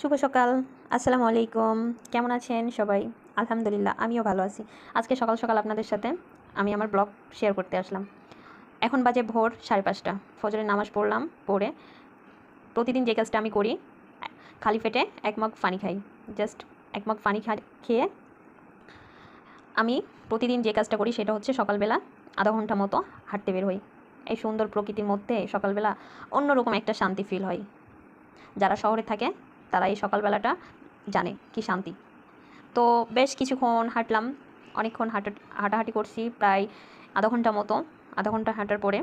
শুভ সকাল। আসসালামু আলাইকুম। কেমন আছেন সবাই? আলহামদুলিল্লাহ, আমিও ভালো আছি। আজকে সকাল সকাল আপনাদের সাথে আমি আমার ব্লগ শেয়ার করতে আসলাম। এখন বাজে ভোর 5:30। ফজরের নামাজ পড়লাম, পড়ে প্রতিদিন যে কাজটা আমি করি, খালি পেটে 1 মগ পানি খাই। জাস্ট 1 মগ পানি খেয়ে আমি প্রতিদিন যে কাজটা করি সেটা হচ্ছে সকালবেলা আধা ঘন্টা মতো হাঁটতে বের হই। এই সুন্দর প্রকৃতির মধ্যে সকালবেলা অন্যরকম একটা শান্তি ফিল হয়। যারা শহরে থাকে তারা এই সকালবেলাটা জানে কি শান্তি। তো বেশ কিছুক্ষণ হাঁটলাম, অনেকক্ষণ হাঁটাহাঁটি করছি, প্রায় আধা ঘন্টা মতো। আধা ঘন্টা হাঁটার পরে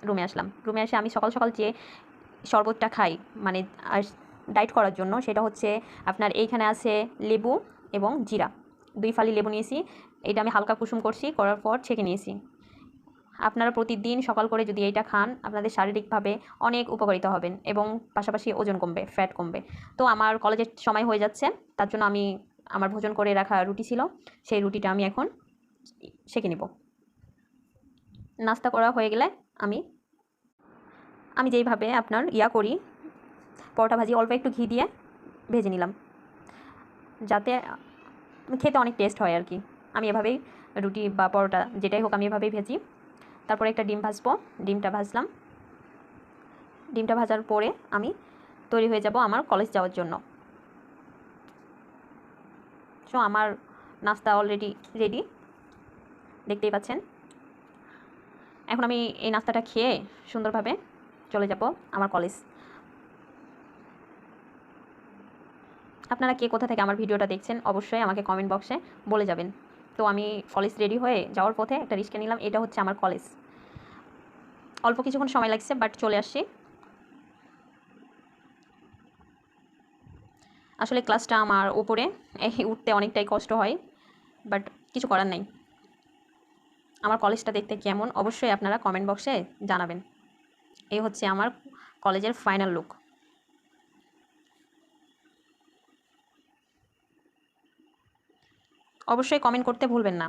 রুমে আসলাম। রুমে এসে আমি সকাল সকাল যে শরবতটা খাই, মানে ডায়েট করার জন্য, সেটা হচ্ছে আপনার এইখানে আছে লেবু এবং জিরা। 2 ফালি লেবু নিয়েছি, এটা আমি হালকা কুসুম করছি, করার পর ছেঁকে নিয়েছি। আপনারা প্রতিদিন সকাল করে যদি এইটা খান, আপনাদের শারীরিকভাবে অনেক উপকারিতা হবেন এবং পাশাপাশি ওজন কমবে, ফ্যাট কমবে। তো আমার কলেজের সময় হয়ে যাচ্ছে, তার জন্য আমি আমার ভোজন করে রাখা রুটি ছিল, সেই রুটিটা আমি এখন সেঁকে নিব। নাস্তা করা হয়ে গেলে আমি যেইভাবে আপনার করি, পরোটা ভাজি অল্প একটু ঘি দিয়ে ভেজে নিলাম, যাতে খেতে অনেক টেস্ট হয় আর কি। আমি এভাবেই রুটি বা পরোটা যেটাই হোক আমি এভাবেই ভেজি। তারপরে একটা ডিম ভাজবো, ডিমটা ভাজলাম। ডিমটা ভাজার পরে আমি তৈরি হয়ে যাব আমার কলেজ যাওয়ার জন্য। সো আমার নাস্তা অলরেডি রেডি, দেখতেই পাচ্ছেন। এখন আমি এই নাস্তাটা খেয়ে সুন্দরভাবে চলে যাব আমার কলেজ। আপনারা কে কোথা থেকে আমার ভিডিওটা দেখছেন অবশ্যই আমাকে কমেন্ট বক্সে বলে যাবেন। তো আমি কলেজ রেডি হয়ে যাওয়ার পথে একটা রিক্সা নিলাম, এটা হচ্ছে আমার কলেজ। অল্প কিছুক্ষণ সময় লাগছে, বাট চলে আসছি। আসলে ক্লাসটা আমার উপরে, উঠতে অনেকটাই কষ্ট হয়, বাট কিছু করার নাই। আমার কলেজটা দেখতে কেমন অবশ্যই আপনারা কমেন্ট বক্সে জানাবেন। এই হচ্ছে আমার কলেজের ফাইনাল লুক। অবশ্যই কমেন্ট করতে ভুলবেন না।